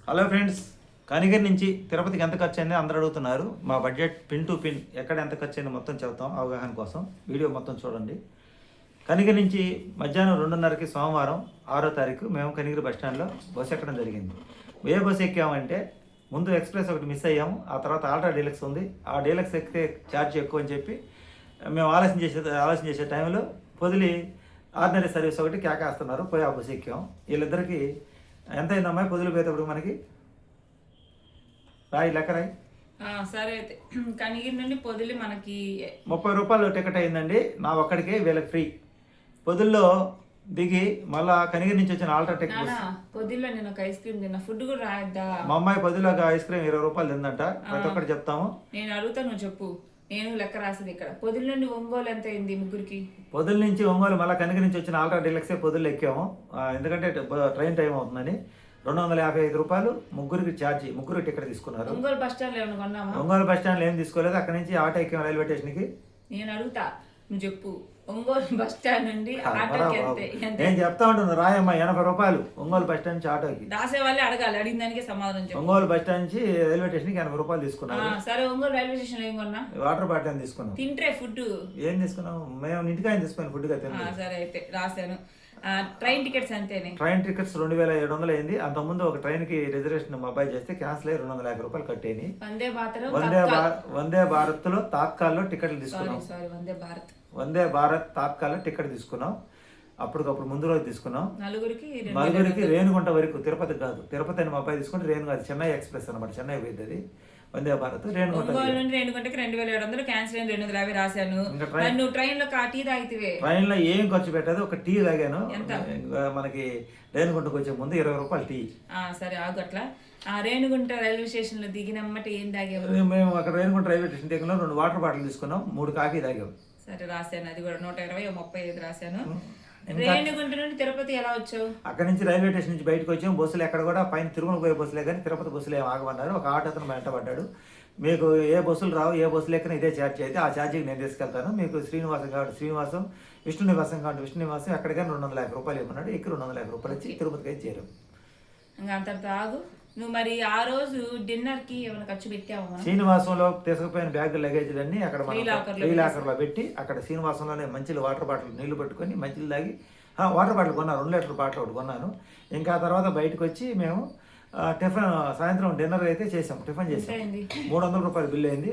Hello friends, Kanigiri నుంచి తిరుపతికి ఎంత ఖర్చు అయింది అందరూ అడుగుతున్నారు. మా బడ్జెట్ పిన్ టు పిన్ ఎక్కడ ఎంత ఖర్చు అయింది మొత్తం చెప్తాం అవగాహన కోసం. వీడియో మొత్తం చూడండి. కనిగిరి నుంచి మధ్యాహ్నం 2:30కి సోమవారం 6వ తారీఖు మేము కనిగిరి బస్టాండ్లో బస్సు ఎక్కడం జరిగింది. ఏ బస్సు ఎక్కామంటే ముందు ఎక్స్ప్రెస్ ఒకటి మిస్ అయ్యాము, ఆ తర్వాత ఆల్ట్రా డీలక్స్ ఉంది. ఆ డీలక్స్ ఎక్కితే ఛార్జ్ ఎక్కువ అని చెప్పి మేము ఆలోచన చేసే టైంలో పొదిలి ఆర్డినరీ సర్వీస్ ఒకటి కేకేస్తున్నారు. పోయి ఆ బస్సు ఎక్కాం. వీళ్ళిద్దరికి ఎంత అయిందమ్మా పొదిలి పోయేటప్పుడు మనకి? రాయి లెక్క రాయి. సరే అయితే కనిగిరి నుండి పొదిలి మనకి 30 రూపాయలు టికెట్ అయిందండి. నా ఒక్కడికి వీళ్ళకి ఫ్రీ. పొదుల్లో దిగి మళ్ళా కనిగిరి నుంచి వచ్చిన ఆల్ట్రా టెక్ బస్. పొదిల్లో నేను ఒక ఐస్ క్రీమ్ తిన్నా, ఫుడ్ కూడా రాయద్దా? మా అమ్మాయి పొదిలో ఐస్ క్రీమ్ 20 రూపాయలు తిందంట. ప్రతి ఒక్కటి చెప్తాము. నేను అడుగుతా, నువ్వు చెప్పు. నేను లెక్క రాసేది ఇక్కడ. పొదిలి నుండి ఒంగోలు ఎంత అయింది ముగ్గురికి? పొదిలి నుంచి ఒంగోలు మళ్ళీ కనిగిరి నుంచి వచ్చిన ఆల్ట్రా డీలక్సే పొదిలో ఎక్కాము. ఎందుకంటే ట్రైన్ టైం అవుతుందని 255 రూపాయలు ముగ్గురికి ఛార్జీ. ముగ్గురు టికెట్ తీసుకున్నారు. ఒంగోలు బస్ స్టాండ్ ఏమైనా కొన్నామా? ఒంగోలు బస్ స్టాండ్లో ఏం తీసుకోలేదు. అక్కడ నుంచి ఆటో ఎక్కాము రైల్వే స్టేషన్కి. నేను అడుగుతా, నువ్వు చెప్పు. ఒంగోలు బస్ స్టాండ్ నుండి ఆటోకి ఎంత? నేను చెప్తా ఉంటాను రాయమ్మ. 80 రూపాయలు ఒంగోలు బస్ స్టాండ్ నుంచి ఆటోకి. రాసే వాళ్ళే అడగాలి, అడిగిన దానికి సమాధానం చెప్పు. ఒంగోలు బస్ స్టాండ్ నుంచి రైల్వే స్టేషన్కి 80 రూపాయలు తీసుకున్నాను. సరే, ఒంగోలు రైల్వే స్టేషన్ ఏం కొన్నా? వాటర్ బాటిల్ అని తీసుకున్నాం. తింటే ఫుడ్ ఏం తీసుకున్నాం? మేము ఇంటికాయ తీసుకున్నాం ఫుడ్ గా తిన్నాం. సరే అయితే రాశాను. ట్రైన్ టికెట్స్ అంతేనే. ట్రైన్ టికెట్స్ 2700 అయింది. అంతకుముందు ఒక ట్రైన్ కి రిజర్వేషన్ మా అబ్బాయి చేస్తే క్యాన్సిల్ అయ్యి 250 రూపాయలు కట్టేని. వందే భారత్ లో తాత్కాల్లో టికెట్లు తీసుకున్నాం. వందే భారత్ తాత్కాల్లో టికెట్ తీసుకున్నాం. అప్పటికప్పుడు ముందు రోజు తీసుకున్నాం. నలుగురికి రేణుగుంట వరకు, తిరుపతి కాదు. తిరుపతి అని మా అబ్బాయి తీసుకుంటే రేణు కాదు, చెన్నై ఎక్స్ప్రెస్ అనమాట. చెన్నై పోయింది అది. వందే భారత్ రేణుగుంటకి 2700 క్యాన్సిల్ అయిన 250 రాశాను. నువ్వు ట్రైన్ లో టీ తాగితే? ట్రైన్ లో ఏం ఖర్చు పెట్టదు, ఒక టీ తాగాను. మనకి రేణుగుంటకు వచ్చే ముందు 20 రూపాయలు టీ. సరే ఆగు. అట్లా రేణుగుంట రైల్వే స్టేషన్ లో దిగినమ్మట ఏం తాగావు? మేము అక్కడ రేణుగుంట రైల్వే స్టేషన్ దిగిన 2 వాటర్ బాటిల్ తీసుకున్నాం, 3 కాఫీ తాగాం. సరే రాశాను. అది కూడా 120, 35 రాశాను. రేణుగుంట నుండి తిరుపతి ఎలా వచ్చావు? అక్కడ నుంచి రైల్వే స్టేషన్ నుంచి బయటకు వచ్చాం. బస్సులు ఎక్కడ కూడా పైన తిరుమల పోయే బస్సులే కానీ తిరుపతి బస్సులు ఏమి ఆగమన్నారు. ఒక ఆటో అతను వెంట పడ్డాడు. మీకు ఏ బస్సులు రావు, ఏ బస్సులు ఎక్కడ ఇదే ఛార్జ్ అయితే ఆ ఛార్జీకి నేను తీసుకెళ్తాను. మీకు శ్రీనివాసం కాబట్టి శ్రీనివాసం, విష్ణు నివాసం కాబట్టి విష్ణు నివాసం, ఎక్కడికైనా 250 రూపాయలు ఇవ్వమన్నాడు. ఇక్కడ 250 రూపాయలు ఇచ్చి తిరుపతికి అయితే చేరాం. ఇంకా అంతటితో ఆగు. నువ్వు మరి ఆ రోజు డిన్నర్ కి ఏమైనా ఖర్చు పెట్టావా? శ్రీనివాసంలో తీసుకుపోయిన బ్యాగ్ లగేజ్ అన్ని అక్కడ ఫ్రీ లాకర్ లో పెట్టి అక్కడ శ్రీనివాసంలోనే మంచిలు వాటర్ బాటిల్ నీళ్లు పెట్టుకొని మంచిలు తాగి, వాటర్ బాటిల్ కొన్నాను, 2 లీటర్ బాటిల్ ఒకటి కొన్నాను. ఇంకా తర్వాత బయటకు వచ్చి మేము టిఫిన్ సాయంత్రం డిన్నర్ అయితే చేసాం. టిఫిన్ చేసాం. 300 రూపాయలు బిల్లు అయింది.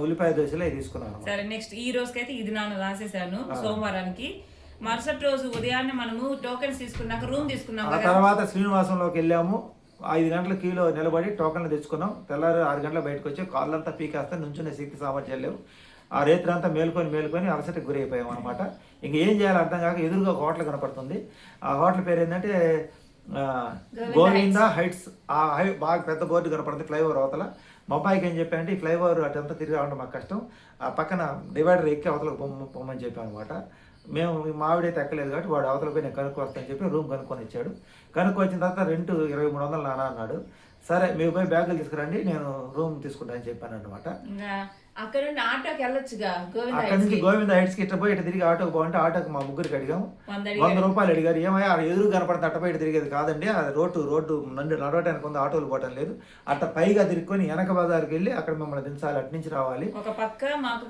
ఉల్లిపాయ దోశలు అవి తీసుకున్నాను. సరే, నెక్స్ట్ ఈ రోజుకైతే ఇది నాన్న రాసేసాను. సోమవారానికి మరుసటి రోజు ఉదయాన్నే మనము టోకెన్స్ తీసుకున్నాక రూమ్ తీసుకున్నాం. ఆ తర్వాత శ్రీనివాసంలోకి వెళ్ళాము. 5 గంటల క్యూలో నిలబడి టోకన్లు తెచ్చుకున్నాం. తెల్లారు 6 గంటలకు బయటకు వచ్చి కాళ్ళంతా పీకేస్తే నుంచునే శక్తి సామర్థ్యాలు లేవు. ఆ రేత్రి అంతా మేలుకొని అలసటకు గురైపోయాం అనమాట. ఇంక ఏం చేయాలో అర్థం కాక ఎదురుగా ఒక హోటల్ కనపడుతుంది. ఆ హోటల్ పేరు ఏంటంటే గోవింద హైట్స్. బాగా పెద్ద బోర్డు కనపడుతుంది ఫ్లైఓవర్ అవతల. మా అబ్బాయికి ఏం చెప్పానంటే ఈ ఫ్లైఓవర్ అటంతా తిరిగి రావడం మాకు కష్టం, ఆ పక్కన డివైడర్ ఎక్కి అవతలకు పొమ్మని చెప్పాను అనమాట. మేము మావిడైతే ఎక్కలేదు కాబట్టి వాడు అవతల పోయి నేను కనుక్కొస్తానని చెప్పి రూమ్ కనుక్కొని ఇచ్చాడు. కనుక్కొచ్చిన తర్వాత రెంట్ 2300 నానా అన్నాడు. సరే మీరు పోయి బ్యాగులు తీసుకురండి, నేను రూమ్ తీసుకుంటానని చెప్పాను అనమాట. అక్కడ నుండి ఆటోకి వెళ్ళొచ్చుగా. అక్కడ నుంచి గోవింద హైట్స్ కి ఇట్ట పోయి ఇటు తిరిగి ఆటోకి పోవంటే ఆటోకి మా ముగ్గురికి అడిగాం. 100 రూపాయలు అడిగారు. ఏమయ్యా ఎదురు కనపడితే అట్ట బయట తిరిగేది కాదండి, అది రోడ్డు నడవటానికి ఉంది, ఆటోలు పోవటం లేదు. అట్ట పైగా తిరుక్కొని వెనక బజార్కి వెళ్ళి అక్కడ మిమ్మల్ని దించాలి, అటు నుంచి రావాలి. ఒక పక్క మాకు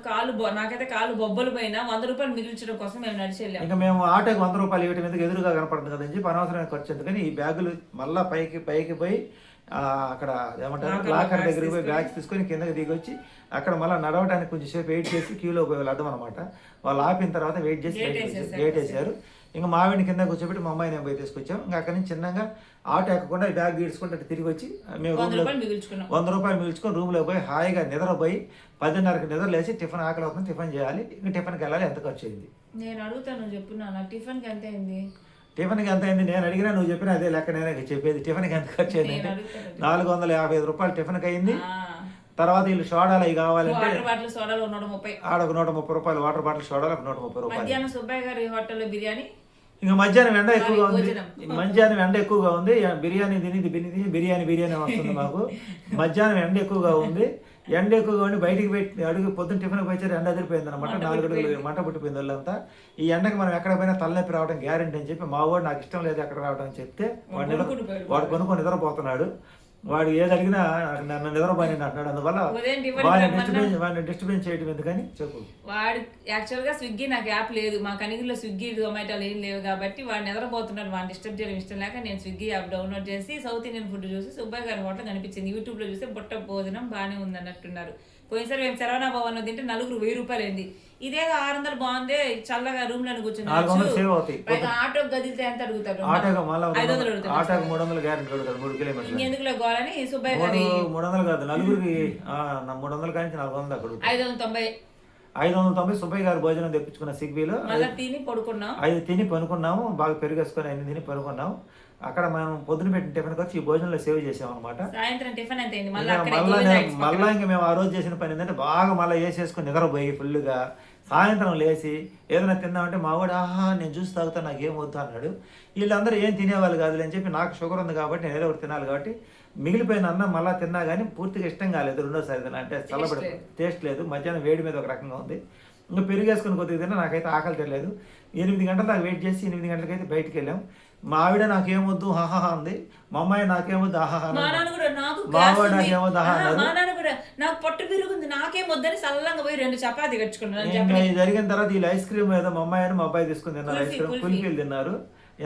నాకైతే కాలు బొబ్బలు పోయినా 100 రూపాయలు మిగిల్చడం కోసం మేము నడిచి వెళ్ళాం. ఇంకా మేము ఆటోకి 100 రూపాయలు ఇవ్వటం ఎందుకు, ఎదురుగా కనపడుతుంది కదని చెప్పి అనవసరమైన ఖర్చు ఎందుకని ఈ బ్యాగులు మళ్ళీ పైకి పోయి అక్కడ ఏమంటారు లాకర్ దగ్గరికి పోయి బ్యాగ్స్ తీసుకొని కిందకి దిగి వచ్చి అక్కడ మళ్ళీ నడవడానికి కొంచెం సేపు వెయిట్ చేసి క్యూలో పోయి అడ్డం అనమాట. వాళ్ళు ఆపిన తర్వాత వెయిట్ చేసి గేట్ వేసారు. ఇంకా మావిడిని కింద కూర్చోబెట్టి మా అమ్మాయి నేను పోయి తీసుకొచ్చాం. ఇంకా అక్కడి నుంచి చిన్నగా ఆటో ఎక్కకుండా బ్యాగ్ గీడ్చుకుంటే తిరిగి వచ్చి మేము 100 రూపాయలు మిగుల్చుకొని రూమ్లో పోయి హాయిగా నిద్రపోయి 10:30కి నిద్ర లేచి టిఫిన్ ఆకలి అవుతుంది, టిఫిన్ చేయాలి. ఇంకా టిఫిన్కి వెళ్ళాలి. ఎంత ఖర్చు అయింది నేను అడుగుతాను, చెప్పున్నా. టిఫిన్కి ఎంత అయింది? టిఫిన్కి ఎంత అయింది నేను అడిగినా నువ్వు చెప్పిన అదే లెక్క నేనే చెప్పేది. టిఫిన్కి ఎంత ఖర్చు అయింది? 455 రూపాయలు టిఫిన్కి అయింది. తర్వాత వీళ్ళు సోడాలు అవి కావాలంటే ఆడ 130 రూపాయలు, వాటర్ బాటిల్ సోడాలు 130 రూపాయలు. సుబ్బయ్య గారి హోటల్లో బిర్యానీ. ఇంకా మధ్యాహ్నం ఎండ ఎక్కువగా ఉంది. బిర్యానీ తిని బిర్యానీ వస్తుంది మాకు. మధ్యాహ్నం ఎండ ఎక్కువగా ఉంది. ఎండ ఎక్కువగా ఉండి బయటికి పెట్టి అడుగు పొద్దున్న టిఫిన్ పోయించారు, ఎండ అదిరిపోయింది అనమాట. 4 అడుగులు మంట పుట్టిపోయింది వాళ్ళంతా. ఈ ఎండకి మనం ఎక్కడ పోయినా తలనొప్పి రావడం గ్యారెంటీ అని చెప్పి మా వాడు నాకు ఇష్టం లేదు ఎక్కడ రావడం అని చెప్తే వాడు కొనుక్కొని నిద్రపోతున్నాడు. వాడు ఏది అడిగినా నన్ను నిద్రపోయి అంటున్నాడు. అందువల్ల వాడిని డిస్టర్బెన్స్ చేయడం ఎందుకని చెప్పు. వాడు యాక్చువల్గా స్విగ్గీ నాకు యాప్ లేదు, మా కనిగిరిలో స్విగ్గీ జొమాటోలు ఏం లేవు కాబట్టి వాడు నిద్రపోతున్నాడు. వాడిని డిస్టర్బ్ చేయడం ఇష్టం లేక నేను స్విగ్గీ యాప్ డౌన్లోడ్ చేసి సౌత్ ఇండియన్ ఫుడ్ చూసి సుబ్బయ్య గారి హోటల్ కనిపించింది. యూట్యూబ్లో చూస్తే బుట్ట భోజనం బాగానే ఉంది అన్నట్టున్నారు. పోయినసారి మేము శరవణ భవన్ తింటే 4 1000 రూపాయలు అయింది. ఇదే 600 బాగుంది, చల్లగా రూమ్ లో కూర్చున్నాడు. ఆటో గదిలితే ఎంత అడుగుతాడు? 500 అడుగుతాడు. ఆటోకి 300 గ్యారెంటీ అడుగుతాడు, 3 కిలోమీటర్లు. ఇంకెందుకులో గోలని సుబ్బయ్య గారి 300 కాదు, నలుగురికి 300 కానీ 400 అక్కడ 590 సుబ్బయ్య గారి భోజనం తెప్పించుకున్న సిగ్బీలో తిని పడుకున్నాం. 5 తిని పనుకున్నాము, బాగా పెరిగేసుకొని 5 తిని పనుకున్నాము. అక్కడ మనం పొద్దున పెట్టిన టిఫిన్ వచ్చి ఈ భోజనంలో సేవ్ చేసాం అనమాట. సాయంత్రం టిఫిన్ అయితే మళ్ళా ఇంకా మేము ఆ రోజు చేసిన పని ఏంటంటే బాగా మళ్ళీ వేసేసుకొని నిద్రపోయి ఫుల్గా సాయంత్రం లేచి ఏదైనా తిందామంటే మా వాడు ఆహా నేను జ్యూస్ తాగుతా నాకేం వద్దు అన్నాడు. వీళ్ళందరూ ఏం తినేవాళ్ళు కాదు అని చెప్పి నాకు షుగర్ ఉంది కాబట్టి నేను ఏదో ఒకటి తినాలి కాబట్టి మిగిలిపోయిన అన్నం మళ్ళీ తిన్నా కానీ పూర్తిగా ఇష్టం కాలేదు. రెండోసారి తిన్నా అంటే చల్లబడి టేస్ట్ లేదు. మధ్యాహ్నం వేడి మీద ఒక రకంగా ఉంది. ఇంకా పెరిగేసుకుని కొద్దిగా తిన్నా నాకైతే ఆకలి తెలియలేదు. 8 గంటల దాకా వెయిట్ చేసి 8 గంటలకైతే బయటికి వెళ్ళాం. మా ఆవిడ నాకేమొద్దు హాహా అంది, మా అమ్మాయి నాకేమొద్దు ఆహా, మా వాడు నాకేమొద్దు ఆహా అన్నారు. నాకు పట్టు పెరుగుంది నాకేమొద్దని సల్లంగా పోయి 2 చపాతీ కట్టుకున్నాను. జరిగిన తర్వాత వీళ్ళు ఐస్ క్రీమ్ ఏదో మా అమ్మాయి మా అబ్బాయి తీసుకుని తిన్నారు. ఐస్ క్రీమ్ కుల్ఫీలు తిన్నారు.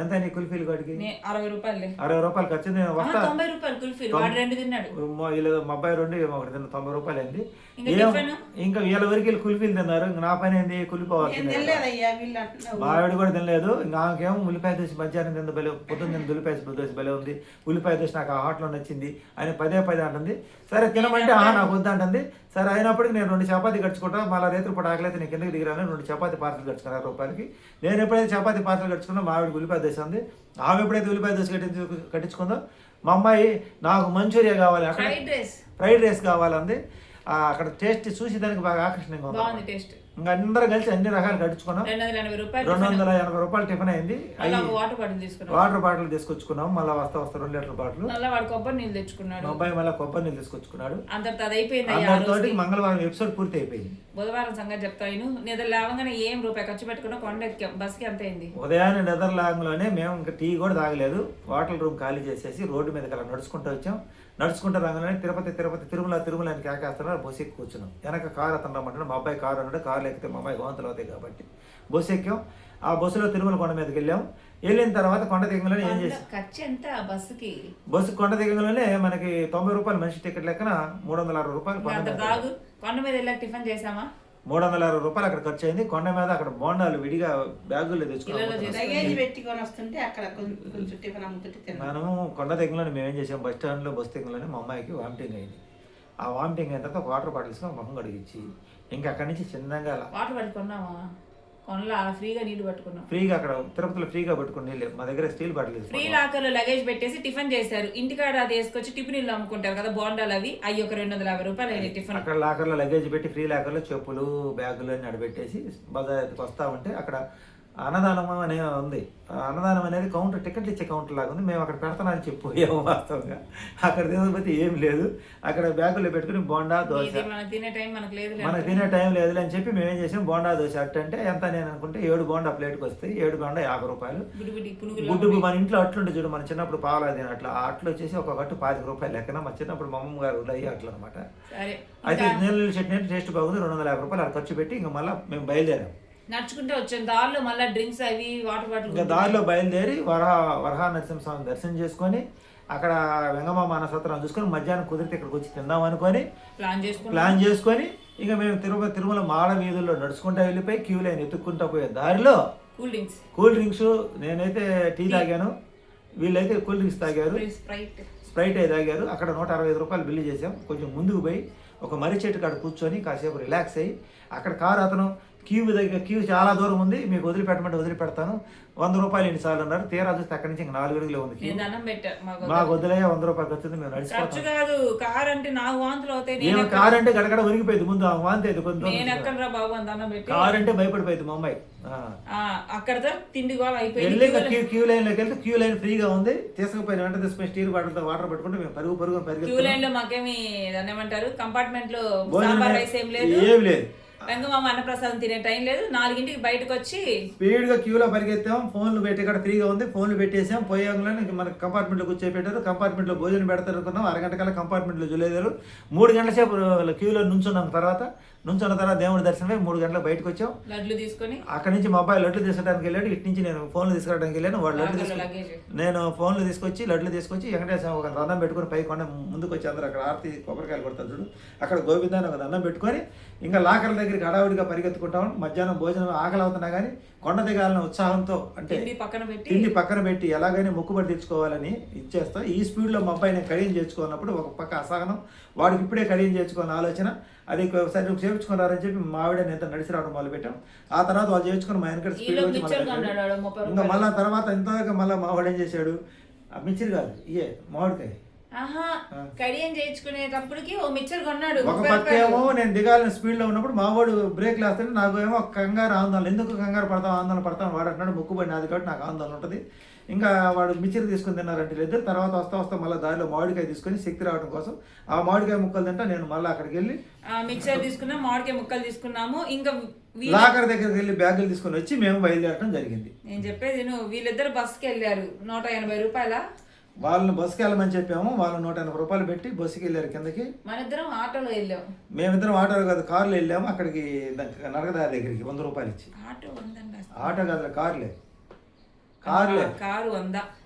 ఎంత నీ కుల్ఫీలు వాడికి? 60 రూపాయలు. 60 రూపాయలు ఖర్చు. నేను వస్తా 90 రూపాయలు కుల్ఫీలు, వాడు 2 తిన్నాడు. మా అబ్బాయి 2 ఒకటి తిన్న 90 రూపాయలు అయింది. ఇంకా వీళ్ళ వరకు వీళ్ళు కుల్ఫీలు తిన్నారు. ఇంకా నా పని ఏంది కులిపోవాల్సింది. మా ఆవిడ కూడా తినలేదు. నాకేమో ఉల్లిపాయ దోశ మధ్యాహ్నం తింద బలే, పొద్దున్న తిన్న ఉల్లిపాయ దోశ బలే ఉంది, ఉల్లిపాయ దోశ నాకు ఆ హోటల్లో నచ్చింది అని పదే అంటుంది. సరే తినమంటే ఆహా నాకు వద్దు అంటుంది. సరే అయినప్పటికీ నేను 2 చపాతీ కట్టుకుంటా. మళ్ళీ రేతులు పూట ఆకలైతే నేను కిందకి దిగిరాను. 2 చపాతీ పార్సల్ కట్టుకున్నా 60 రూపాయలకి. నేను ఎప్పుడైతే చపాతీ పార్సల్ కట్టుకున్నా మా ఆవిడకి ఉల్లిపాయ దోశ ఉంది. ఆమె ఎప్పుడైతే ఉల్లిపాయ దోశ కట్టించుకుందో మా అమ్మాయి నాకు మంచూరియా కావాలి, అక్కడ ఫ్రైడ్ రైస్ కావాలంది. అక్కడ టేస్ట్ చూసి దానికి బాగా ఆకర్షణీయంగా ఉంది. ఇంకా అందరూ కలిసి అన్ని రకాలు కట్టించుకున్నాం. 280 రూపాయలు టిఫిన్ అయింది. వాటర్ బాటిల్ తీసుకొచ్చుకున్నాం. మళ్ళీ వస్తా 2 లీటర్ బాటిల్. కొబ్బరి నీళ్ళు తెచ్చుకున్నాడు. అబ్బాయి మళ్ళీ కొబ్బరి నీళ్ళు తీసుకొచ్చుకున్నాడు. అందరితో మంగళవారం ఎపిసోడ్ పూర్తి అయిపోయింది. బుధవారం సంగతి చెప్తాను. నిద్ర లేవగానే ఏం రూపాయి ఖర్చు పెట్టుకున్నా కొండ ఎక్కాం. బస్కి ఎంత అయింది? ఉదయాన్నే నిద్ర లేవగానే మేము ఇంకా టీ కూడా తాగలేదు. హోటల్ రూమ్ ఖాళీ చేసేసి రోడ్డు మీద అలా నడుచుకుంటూ వచ్చాం. నడుచుకుంటూ రాగానే తిరుపతి తిరుమల అని కేకేస్తున్నారు. బస్సు ఎక్కి కూర్చున్నాం. వెనక కారు అతను రమ్మంటాడు. మా అబ్బాయి కారు అన్నాడు. కారులో ఎక్కితే మా అబ్బాయి గోంతలు అవుతాయి కాబట్టి బస్సు ఎక్కాం. ఆ బస్సులో తిరుమల కొండ మీదకి వెళ్ళాం. వెళ్ళిన తర్వాత కొండ దిగంలోనే ఏం చేసాం, బస్సు కొండ దిగంలోనే మనకి 90 రూపాయలు మనిషి టికెట్ లెక్కన 360 రూపాయలు కొండ మీద వెళ్ళాక టిఫిన్ చేసామా. 360 రూపాయలు అక్కడ ఖర్చు అయింది. కొండ మీద అక్కడ బోండాలు విడిగా బ్యాగుల్లో తెచ్చుకున్నాం. మనము కొండ దగ్గరలో మేమేం చేసాం, బస్ స్టాండ్లో బస్ దగ్గరలోనే మా అమ్మాయికి వామిటింగ్ అయింది. ఆ వామిటింగ్ అయిన తర్వాత వాటర్ బాటిల్స్ మొహం కడిగించి ఇంకా అక్కడి నుంచి చిన్నగా వాటర్ పట్టుకున్నావా? ఫ్రీగా నీళ్లు పట్టుకున్నాం. ఫ్రీగా అక్కడ తిరుపతిలో ఫ్రీగా పట్టుకుని నీళ్ళు. మా దగ్గర స్టీల్ బాటిల్ ఫ్రీ లాకర్ లో లగేజ్ పెట్టేసి టిఫిన్ చేశారు. ఇంటికాడ అది వేసుకొచ్చి టిఫిన్ ఇల్లు అమ్ముకుంటారు కదా బోండాలు, అవి ఒక 250 రూపాయలు అయింది టిఫిన్. అక్కడ లాకర్ లో లగేజ్ పెట్టి ఫ్రీ లాకర్ లో చెప్పులు బ్యాగులు అని అడబెట్టేసి బజార్కి వస్తా ఉంటే అక్కడ అన్నదానం అనే ఉంది. అన్నదానం అనేది కౌంటర్, టికెట్లు ఇచ్చే కౌంటర్ లాగా ఉంది. మేము అక్కడ పెడతానని చెప్పిపోయాము. వాస్తవంగా అక్కడ తినకపోతే ఏం లేదు. అక్కడ బ్యాగుల్లో పెట్టుకుని బోండా దోశ, మనకు తినే టైం లేదు అని చెప్పి మేమేం చేసాం, బోండా దోశ అంటే ఎంత నేను అనుకుంటే 7 బోండా ప్లేట్కి వస్తాయి. 7 బోండా 50 రూపాయలు. గుడ్డు మన ఇంట్లో అట్లుంటే చూడు, మన చిన్నప్పుడు పావులా తిన అట్లా అట్లు వచ్చేసి ఒక కట్టు 50 రూపాయలు లెక్కన. మా చిన్నప్పుడు మా అమ్మమ్మ గారు అయ్యి అట్లా అనమాట. అయితే నీళ్ళు చట్నీ టేస్ట్ బాగుంది. 250 రూపాయలు అక్కడ ఖర్చు పెట్టి ఇంకా మళ్ళీ మేము బయలుదేరాం. నడుచుకుంటే వచ్చాం. దారిలో మళ్ళీ డ్రింక్స్ అవి వాటర్ బాటిల్. ఇంకా దారిలో బయలుదేరి వరహా నరసింహస్వామి దర్శనం చేసుకొని అక్కడ వెంగమామ అన్నసత్రం చూసుకొని మధ్యాహ్నం కుదిరితే ఇక్కడికి వచ్చి తిందాం అనుకొని ప్లాన్ చేసుకొని ఇక మేము తిరుమల మాడ వీధుల్లో నడుచుకుంటూ వెళ్ళిపోయి క్యూ లైన్ ఎత్తుక్కుంటూ పోయే దారిలో కూల్ డ్రింక్స్ నేనైతే టీ తాగాను, వీళ్ళైతే కూల్ డ్రింక్స్ తాగారు, స్ప్రైట్ అయి తాగారు. అక్కడ 165 రూపాయలు బిల్లు చేసాం. కొంచెం ముందుకు పోయి ఒక మర్రి చెట్టు కాడ కూర్చొని కాసేపు రిలాక్స్ అయ్యి అక్కడ కారు అతను క్యూ చాలా దూరం ఉంది, మీకు వదిలిపెట్టమంటే వదిలిపెడతాను, 100 రూపాయలు ఎన్నిసార్లు అన్నారు. తీరా చూస్తే అక్కడి నుంచి ఇంకా 4 అడుగులే ఉంది queue. నేను దండం పెట్టా మాకు వదిలే 100 రూపాయలు వచ్చింది, మేము ఖర్చు నడిచిపోతాం. కాదు, కార్ అంటే నాకు వాంతులు అవుతాయి. ఏమో కారు అంటే గడగడ ఉరిగిపోయింది, ముందు వాంతి అయితే కొంచెం. నేను ఎక్కడరా బాబు అని దండం పెట్టి కారు అంటే భయపడిపోయింది మా అమ్మాయి. అక్కడతో తిండి గోళ అయిపోయింది. వెళ్ళి క్యూ లైన్ లోకి వెళ్తే క్యూ లైన్ ఫ్రీగా ఉంది, తీసుకుపోయిన వెంటనే తీసుకుని స్టీల్ బాటిల్తో వాటర్ పెట్టుకుంటే మేము పరుగు క్యూ పరిగెత్తుకున్నాం. లైన్ లో మాకేమి దాన్ని ఏమంటారు, కంపార్ట్మెంట్ లో భోజనం సాంబార్ రైస్ ఏం లేదు, ఏం లేదు. వెంగమామ అన్నప్రసాదం తినే టైం లేదు. 4ంటికి బయటకు వచ్చి స్పీడ్ గా క్యూలో పరిగెత్తాం, ఫోన్లు పెట్టి ఇక్కడ ఫ్రీగా ఉంది, ఫోన్లు పెట్టేసాం. పోయాంగానే మనకి కంపార్ట్మెంట్ లో కూర్చోపెట్టారు, కంపార్ట్మెంట్ లో భోజనం పెడతారు అనుకున్నాం. అరగంట కల్లా కంపార్ట్మెంట్ లో జులేదారు. 3 గంటల సేపు క్యూలో నుంచున్న తర్వాత దేవుడి దర్శనమే 3 గంటలకు బయటకు వచ్చాం. లడ్లు తీసుకొని అక్కడ నుంచి మా అబ్బాయి లడ్లు తీసుకోవడానికి వెళ్ళాడు, ఇటు నుంచి నేను ఫోన్లు తీసుకురావడానికి వెళ్ళాను. వాడు లడ్లు లగేజ్ నేను ఫోన్లు తీసుకొచ్చి లడ్లు తీసుకొచ్చి వెంకటేశ్వర ఒక దండం పెట్టుకుని పై కొండ ముందుకు వచ్చి అందరూ అక్కడ ఆరతి కొబ్బరికాయలు కొడతారు చూడు, అక్కడ గోవిందాన్ని ఒక దండం పెట్టుకొని ఇంకా లాకర్ల దగ్గరికి హడావుడిగా పరిగెత్తుకుంటాం. మధ్యాహ్నం భోజనం ఆకలి అవుతున్నా కానీ కొండ దిగాలన్న ఉత్సాహంతో, అంటే తిండి పక్కన పెట్టి ఎలాగైనా మొక్కుబడి తెచ్చుకోవాలని ఇచ్చేస్తా. ఈ స్పీడ్లో మా అబ్బాయి నేను కడియం చేర్చుకున్నప్పుడు ఒక పక్క అసహనం, వాడికి ఇప్పుడే కడియం చేర్చుకోవాలని ఆలోచన. అది ఒకసారి నువ్వు చేర్చుకున్నారని చెప్పి మా ఆవిడ నేను నడిచి రావడం మొదలు పెట్టాం. ఆ తర్వాత వాళ్ళు చేర్చుకుని మా వెనక స్పీడ్ వచ్చి ఇంకా మళ్ళీ తర్వాత ఇంతవరకు మళ్ళీ మా వాడు ఏం చేశాడు, మిర్చిలు కాదు ఇయే మామిడికాయ కడియం చేయించుకునేటప్పటికి ఓ మిక్చర్ కొన్నాడు. ఒక పక్క ఏమో నేను దిగాలని స్పీడ్ లో ఉన్నప్పుడు మా వాడు బ్రేక్ లేస్తాడు, నాకు ఏమో కంగారు ఆందోళన, ఎందుకు కంగారు పడతాం ఆందోళన పడతాం, వాడు అంటున్నాడు మొక్కుబడి నాది కాబట్టి నాకు ఆందోళన ఉంటుంది. ఇంకా వాడు మిక్చర్ తీసుకుని తిన్నారంటే లేదు. తర్వాత వస్తా మళ్ళీ దారిలో మామిడికాయ తీసుకొని శక్తి రావడం కోసం ఆ మామిడికాయ ముక్కలు తింటా నేను మళ్ళీ అక్కడికి వెళ్ళి మిక్చర్ తీసుకున్నాం, మామిడికాయ ముక్కలు తీసుకున్నాము. ఇంకా లాకర్ దగ్గరికి వెళ్ళి బ్యాగులు తీసుకొని వచ్చి మేము బయలుదేరడం జరిగింది. నేను చెప్పేది వీళ్ళిద్దరు బస్కి వెళ్ళారు. 180 రూపాయల వాళ్ళని బస్సుకి వెళ్ళమని చెప్పాము, వాళ్ళు 180 రూపాయలు పెట్టి బస్సుకి వెళ్ళారు కిందకి. మన ఇద్దరం ఆటోలో వెళ్ళాము. మేమిద్దరం ఆటోలో కాదు కారులో వెళ్ళాము అక్కడికి నరకదారి దగ్గరికి 100 రూపాయలు ఇచ్చి. ఆటో కాదు కార్లే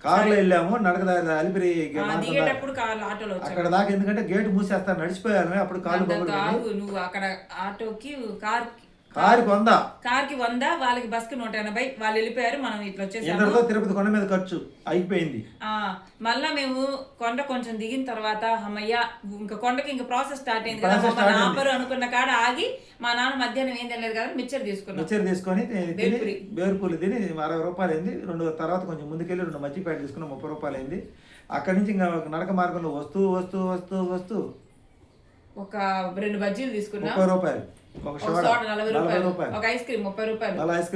కార్లో వెళ్ళాము. నడకదారి అలిపిరి అక్కడ దాకా, ఎందుకంటే గేట్ మూసేస్తారు, నడిచిపోయాను. అప్పుడు నువ్వు అక్కడ ఆటోకి కార్కి 100 వాళ్ళకి బస్కి 180 వాళ్ళు వెళ్ళిపోయారు. మనం ఇట్లా వచ్చేసి తిరుపతి కొండ మీద ఖర్చు అయిపోయింది. మళ్ళా మేము కొండ కొంచెం దిగిన తర్వాత అమ్మయ్య ఇంకా కొండకి ఇంకా ప్రాసెస్ స్టార్ట్ అయింది కదా, ఆపరు అనుకున్న కాడ ఆగి మా నాన్న మధ్యాహ్నం ఏం తెలియదు కదా మిక్చర్ తీసుకొని బేరుపూలు తిని 60 రూపాయలు అయింది. తర్వాత కొంచెం ముందుకెళ్ళి 2 మజ్జిగ తీసుకున్నాం, 30 రూపాయలు అయింది. అక్కడి నుంచి ఇంకా నడక మార్గంలో వస్తూ ఒక 2 బజ్జీలు తీసుకున్నాం, 30 రూపాయలు. ఒక 40 రూపాయలు, ఒక ఐస్ క్రీమ్ 30 రూపాయలు. ఐస్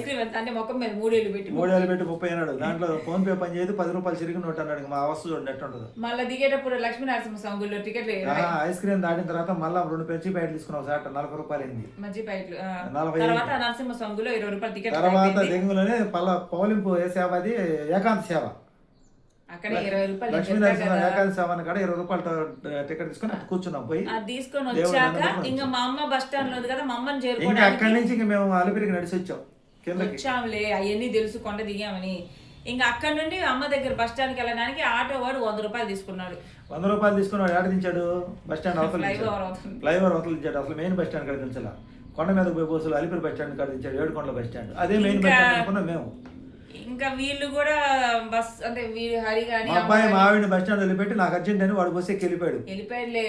క్రీమ్ అంటే మొక్క మీద 3 ఏళ్ళు పెట్టి 30 అన్నాడు. దాంట్లో ఫోన్ పే పని చేయదు, 10 రూపాయలు చిరిగి నోట్ అన్నాడు. మా అవస్థ చూడండి ఎట్టు ఉంటుంది. మళ్ళీ దిగేటప్పుడు లక్ష్మీనరసింహ స్వామి గుడిలో టికెట్ ఐస్ క్రీమ్ దాటిన తర్వాత మళ్ళీ 2 పెంచి ప్యాకెట్ తీసుకున్నాం. సార్ 40 రూపాయలు అయింది మజ్జి ప్యాకెట్లు. తర్వాత నరసింహ స్వామి గుడిలో 20 రూపాయలు టికెట్. తర్వాత దెంగులోనే పౌలింపు సేవ, అది ఏకాంత సేవ, అక్కడ 20 రూపాయలు లక్ష్మీనరసింహ ఏకాంత సేవ కాడ 20 రూపాయలు టికెట్ తీసుకుని కూర్చున్నాం. పోయి తీసుకొని వచ్చాక ఇంకా మా అమ్మ బస్ స్టాండ్ లో కదా, మా అమ్మని చేరుకోవడానికి అక్కడి నుంచి ఇంకా మేము అలిపిరికి నడిచి వచ్చాం. వచ్చాంలే అవన్నీ తెలుసు కొండ దిగామని. ఇంకా అక్కడ నుండి అమ్మ దగ్గర బస్ స్టాండ్కి వెళ్ళడానికి ఆటో వాడు 100 రూపాయలు తీసుకున్నాడు. 100 రూపాయలు తీసుకున్నాడు. ఆడ దించాడు బస్ స్టాండ్ ఫ్లైఓవర్ అవతల దించాడు. అసలు మెయిన్ బస్ స్టాండ్ కాడ దించాల, కొండ మీద పోయి బస్సులు అలిపిరి బస్ స్టాండ్ కాడ దించాడు. ఏడుకొండల బస్ స్టాండ్ అదే మెయిన్ బస్ స్టాండ్ అనుకున్నాం మేము. ఇంకా వీళ్ళు కూడా బస్ అంటే హరి గాని అబ్బాయి మా ఆవిడ బస్ స్టాండ్ వెళ్ళిపెట్టి నాకు అర్జెంట్ అని వాడు బస్సు ఎక్కి వెళ్ళిపోయాడులే.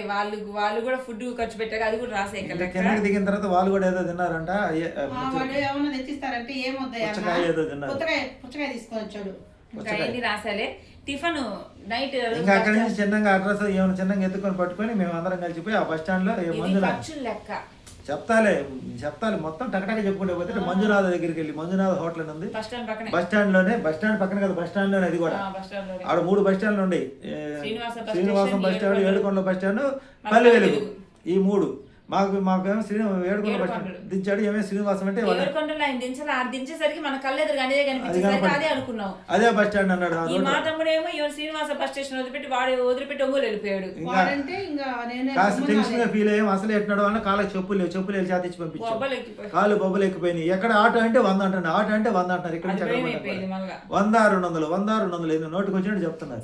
వాళ్ళు కూడా ఫుడ్ ఖర్చు పెట్టాక అది కూడా రాసే కిందకి దిగిన తర్వాత వాళ్ళు కూడా ఏదో తిన్నారంట. తెచ్చిస్తారంటే ఏదో తిన్నారు, పుచ్చకాయ తీసుకొని వచ్చాడు. రాసాలే టిఫిన్ నైట్. ఇంకా అక్కడి నుంచి చిన్నగా అడ్రస్ ఏమైనా చిన్నగా ఎత్తుకొని పట్టుకొని మేము అందరం కలిసిపోయి ఆ బస్ స్టాండ్ లో లెక్క చెప్తాలి మొత్తం టకటక చెప్పుకుంటే పోతే మంజునాథ దగ్గరికి వెళ్ళి, మంజునాథ హోటల్ ఉంది బస్ స్టాండ్ పక్కన కదా, బస్ స్టాండ్ లోనే అది కూడా. ఆడ 3 బస్ స్టాండ్లు ఉన్నాయి, శ్రీనివాసం బస్ స్టాండ్, ఏడుకొండల బస్ స్టాండ్, పల్లె వెలుగు. ఈ 3 మాకేమో ఏడుకొండ బస్ స్టాండ్ దించాడు. ఏమే శ్రీనివాసం అంటే దించేసరికి మన కళ్ళెదురు అదే అనుకున్నాం, అదే బస్ స్టాండ్ అన్నాడు. మా తమ్ముడు ఏమో శ్రీనివాస బస్ స్టేషన్ వదిలిపెట్టి ఒంగోలు వెళ్ళిపోయాడు. కాస్త టెన్షన్ గా ఫీల్ అయ్యాం. అసలు ఎట్టినాడు అన్న కాళ్ళకి చెప్పులు వెళ్ళి చేతిచ్చి పంపించాం. కాళ్ళు బొబ్బలు ఎక్కిపోయినాయి. ఎక్కడ ఆటో అంటే 100 అంటాడు, ఆటో అంటే 100 అంటారు. ఇక్కడ నుంచి 100, 200 నోటికి వచ్చినట్టు చెప్తున్నారు.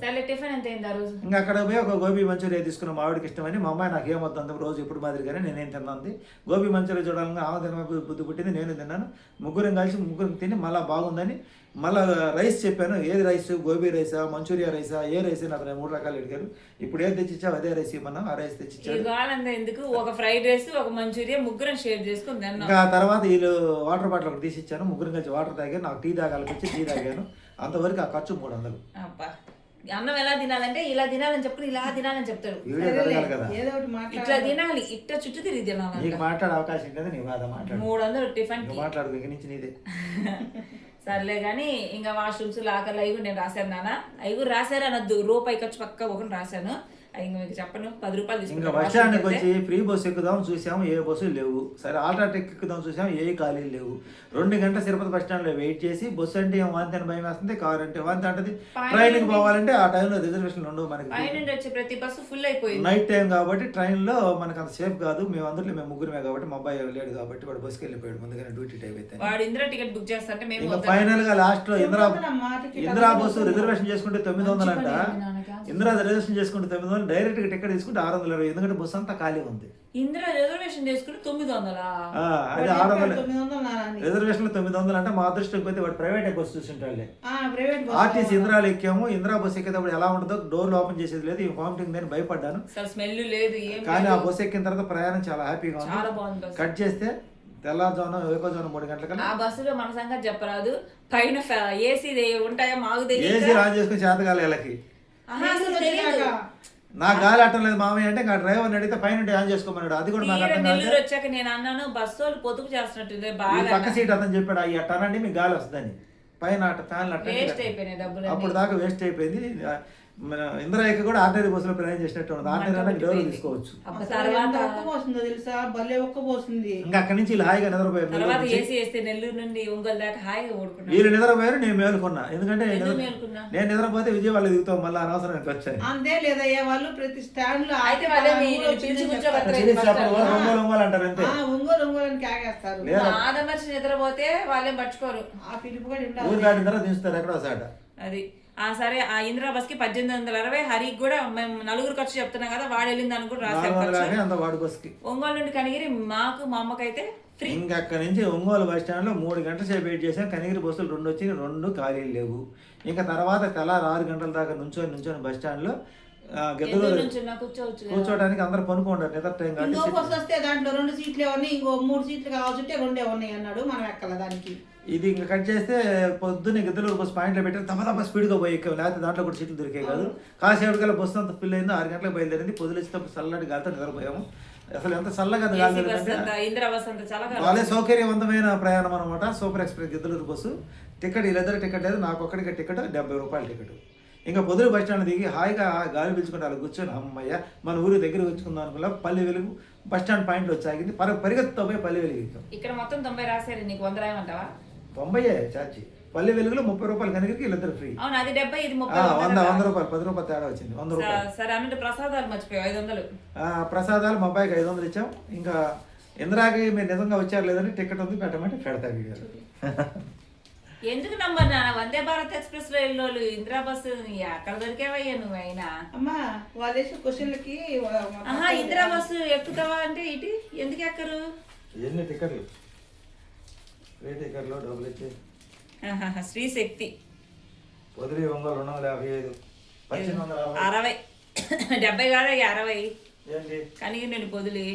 ఇంకా అక్కడ పోయి ఒక గోబీ మంచూరియా తీసుకున్నాం. ఆవిడకి ఇష్టమని. మా అమ్మాయి నాకు ఏమొద్దు రోజు ఇప్పుడు మాదిరిగానే నేనేం తిన్నాను. గోబీ మంచూరియా చూడాలని ఆమె తిన బుద్ధి పుట్టింది, నేను తిన్నాను. ముగ్గురం కలిసి తిని మళ్ళీ బాగుందని మళ్ళీ రైస్ చెప్పాను, ఏది రైస్, గోబీ రైసా, మంచూరియా రైసా, ఏ రైస్ నాకు 3 రకాలు అడిగారు. ఇప్పుడు ఏది తెచ్చిచ్చావు అదే రైస్ ఇవ్వమన్నా, ఆ రైస్ తెచ్చిచ్చాడు. ఇవాళంతా ఎందుకు ఒక ఫ్రైడ్ రైస్ ఒక మంచూరియా ముగ్గురం షేర్ చేసుకుని తిన్నాం. ఇంకా ఆ తర్వాత వీళ్ళు వాటర్ బాటిల్ ఒకటి తీసిచ్చాను, ముగ్గురు కలిసి వాటర్ తాగాను, నాకు టీ తాగాలి వచ్చి టీ తాగాను. అంతవరకు ఆ ఖర్చు 300. అబ్బా అన్నం ఎలా తినాలంటే ఇలా తినాలని చెప్పుకుని ఇలా తినాలని చెప్తారు. వీడియో జరగాలి కదా, ఏదో ఒకటి ఇట్లా మాట్లాడాలి. తినాలి, ఇట్లా చుట్టూ తిరిగి తినాలి. నీకు మాట్లాడే అవకాశం లేదు, నీ బాధ మాట్లాడు. 300 టిఫిన్ కి. నువ్వు మాట్లాడు, ఇక నుంచి నీదే. సర్లే కానీ ఇంకా వాష్రూమ్స్ లాకర్లు అవి కూడా నేను రాశాను నాన్న. అవి కూడా రాశారు అనొద్దు, రూపాయి ఖర్చు పక్క ఒకటి రాశాను. అవి ఇంకా మీకు చెప్పను, 10 రూపాయలు ఇంకా తీసుకుంటాను. బస్ స్టాండ్కి వచ్చి ఫ్రీ బస్సు ఎక్కుదాం చూసాము, ఏ బస్సులు లేవు. సరే ఆల్టర్నేటివ్ ఎక్కుదాం చూసాము, ఏ ఖాళీలు లేవు. 2 గంటల తిరుపతి బస్ స్టాండ్లో వెయిట్ చేసి, బస్సు అంటే ఏం వాంతి అని భయం వేస్తుంది, కారు అంటే వాంతి అంటది. ట్రైన్కి పోవాలంటే ఆ టైంలో రిజర్వేషన్లు ఉండవు మనకి. పైనుండి వచ్చే ప్రతి బస్సు ఫుల్ అయిపోయింది. నైట్ టైం కాబట్టి ట్రైన్లో మనకు అంత సేఫ్ కాదు. మేము అందరిలో మేము ముగ్గురమే కాబట్టి, మా అబ్బాయి లేడు కాబట్టి వాడు బస్సుకి వెళ్ళిపోయాడు ముందుగానే డ్యూటీ టైం అయితే. వాడు ఇందిరా టికెట్ బుక్ చేస్తాంటే మేము ఇంకా వద్దాం. ఫైనల్ గా లాస్ట్ లో ఇందిరా బస్సు రిజర్వేషన్ చేసుకుంటే 900 అంట. ఇందిరా రిజర్వేషన్ చేసుకుంటే 900, డైరెక్ట్ గా టికెట్ తీసుకుంటే 620, ఎందుకంటే బస్సు అంతా ఖాళీ ఉంది. ఇందిరా రిజర్వేషన్ చేసుకుంటే 900. అది 600 900 నాని. రిజర్వేషన్ 900 అంటే మా అదృష్టం పోతే వాడు ప్రైవేట్ బస్సు చూసింటాడులే. ప్రైవేట్ బస్ ఆర్టీసీ ఇందిరాలు ఎక్కాము. ఇందిరా బస్సు ఎక్కేటప్పుడు ఎలా ఉంటుందో, డోర్లు ఓపెన్ చేసేది లేదు, వామిటింగ్ నేను భయపడ్డాను. అసలు స్మెల్ లేదు ఏం కానీ ఆ లేదు. బస్సు ఎక్కిన తర్వాత ప్రయాణం చాలా హ్యాపీగా చాలా ఉంది. బాగుంది బస్సు. కట్ చేస్తే తెల్లారుజామున ఎక్కువజామున 3 గంటలకల్లా ఆ బస్సులో మన సంగతి చెప్పరాదు, పైన ఏసీ ఉంటాయా మాకు ఏసీ తెలియదు. ఆన్ చేసుకుని చేతగాలి వీళ్ళకి. అసలు తెలియదు. నా గాలి అట్టం లేదు మామయ్య అంటే, ఇంకా డ్రైవర్ని అడిగితే పైన ఆన్ చేసుకోమన్నాడు. అది కూడా మాకు తీరా అర్థం నెల్లూరు కాదు. వచ్చాక నేను అన్నాను బస్సు వాళ్ళు పొదుపు చేస్తున్నట్టుంది ఈ బాగా. పక్క సీట్ అతను చెప్పాడు, అవి అట్టనండి మీకు గాలి వస్తుందని. పైన ఫ్యాన్లు వేస్ట్ అట్ట అయిపోయినాయి డబ్బులు. అప్పుడు దాకా వేస్ట్ అయిపోయింది. మన ఇందిరాకి కూడా ఆర్టీసీ బస్సులో ప్రయాణం చేసినట్టు ఉంది. ఆర్టీసీ డోర్ తీసుకోవచ్చు. తర్వాత ఒక్క పోస్తుందో తెలుసా, భలే ఒక్క పోస్తుంది. ఇంకా అక్కడి నుంచి ఇలా హాయిగా నిద్రపోయారు. తర్వాత ఏసీ వేస్తే నెల్లూరు నుండి ఒంగోలు దాకా హాయిగా ఓడుకున్నాను. వీళ్ళు నిద్రపోయారు, నేను మేలుకున్నా. ఎందుకంటే ఎందుకు మేలుకున్నా? నేను నిద్రపోతే విజయవాడ దిగుతాం, మళ్ళీ అనవసరం వచ్చాయి. అంతే లేదయ్యా, వాళ్ళు ప్రతి స్టాండ్ లో అయితే వాళ్ళే పిలిచి కూర్చోబెడతారు. ఒంగోలు అంటారు అంతే. ఒంగోలు ఒంగోలు అని కేకేస్తారు. ఆదమర్చి నిద్రపోతే వాళ్ళేం పట్టుకోరు. ఆ పిలుపు కూడా ఊరు ఉండాలి. దాటిన తర్వాత దించుతారు ఎక్కడో సాట. అది సరే ఆ ఇందిరా బస్ కి 1860, హరికి కూడా మేము 4 ఖర్చు చెప్తున్నాం కదా, వాడు వెళ్ళింది అని కూడా రాశారు 400 ఖర్చు. అంత వాడు బస్కి. ఒంగోలు నుండి కనిగిరి మాకు మా అమ్మకైతే ఫ్రీ. ఇంకా అక్కడి నుంచి ఒంగోలు బస్ స్టాండ్ లో 3 గంటల సేపు వెయిట్ చేసాం. కనిగిరి బస్సులు 2 వచ్చి 2 ఖాళీలు లేవు. ఇంకా తర్వాత తెల్లారు 6 గంటల దాకా నుంచొని బస్ స్టాండ్ లో ఎందుకు నుంచున్నా కూర్చోవచ్చు కదా. కూర్చోడానికి అందరు పనుకుంటారు నిద్ర టైం ఇంకో కాబట్టి. బస్సు వస్తే దాంట్లో 2 సీట్లే ఉన్నాయి, ఇంకో 3 సీట్లు కావాల్సింటే 2 ఉన్నాయి అన్నాడు. మనం ఎక్కల దానికి. ఇది ఇంకా కట్ చేస్తే పొద్దున్న గిద్దలూరు బస్ పాయింట్లో పెట్టారు, తమ స్పీడ్గా పోయి ఎక్కాం. లేకపోతే దాంట్లో కూడా సీట్లు దొరికాయి కాదు. కాసేపటికల్లా బస్సు అంత ఫిల్ అయింది. 6 గంటలకు బయలుదేరింది. పొద్దులేసేటప్పుడు చల్లటి గాలితో నిద్రపోయాము. అసలు ఎంత చల్లగా ఏసీ గాలి బస్ అంటే అంతా, ఇందిరా బస్ అంతా చాలా చాలా సౌకర్యవంతమైన ప్రయాణం అనమాట. Super express Giddalur bus. Ticket వీళ్ళిద్దరు టికెట్ లేదు, నాకు ఒక్కడికి టికెట్ 70 రూపాయల టికెట్. ఇంకా పొద్దున బస్ స్టాండ్ దిగి హాయిగా గాలి పీల్చుకుంటే అలా కూర్చొని అమ్మయ్య మన ఊరి దగ్గర వచ్చుకుందాం అనుకున్నా. పల్లె వెలుగు బస్ స్టాండ్ పాయింట్లో వచ్చాగింది. పరిగెత్తుతో పోయి పల్లె వెలుగు ఎక్కాం. ఇక్కడ మొత్తం 90 రాశారు, నీకు 100 రాయమంటావా? 90 చార్జి. పల్లె వెలుగులో 30 రూపాయలు కనుక వీళ్ళిద్దరు ఫ్రీ. అవును, అది 70, ఇది 30. 100 రూపాయలు 10 రూపాయలు తేడా వచ్చింది. 100 రూపాయలు. సరే అన్నట్టు ప్రసాదాలు మర్చిపోయావు, 500. ప్రసాదాలు మా అబ్బాయికి 500 ఇచ్చాం. ఇంకా ఇందిరాకి మీరు నిజంగా వచ్చారు లేదని టికెట్ ఉంది పెట్టమంటే పెడతా వీడియోలు. ఎందుకు నమ్మరు నాన్న, వందే భారత్ ఎక్స్ప్రెస్ లో వెళ్ళోళ్ళు ఇందిరా బస్సు ఎక్కడ దొరికేవయ్యా నువ్వు అయినా. అమ్మా వాళ్ళు వేసే క్వశ్చన్లకి ఇందిరా బస్సు ఎక్కుతావా అంటే ఇటు ఎందుకు ఎక్కరు? ఎన్ని టికెట్లు? ఫ్రీ టికెట్లు డబ్బులు ఇచ్చి శ్రీ శక్తి పొదిలి ఒంగోలు 255, 1860. 60, 70 కాదా 60. ఏంటి కనిగి నేను పొదిలి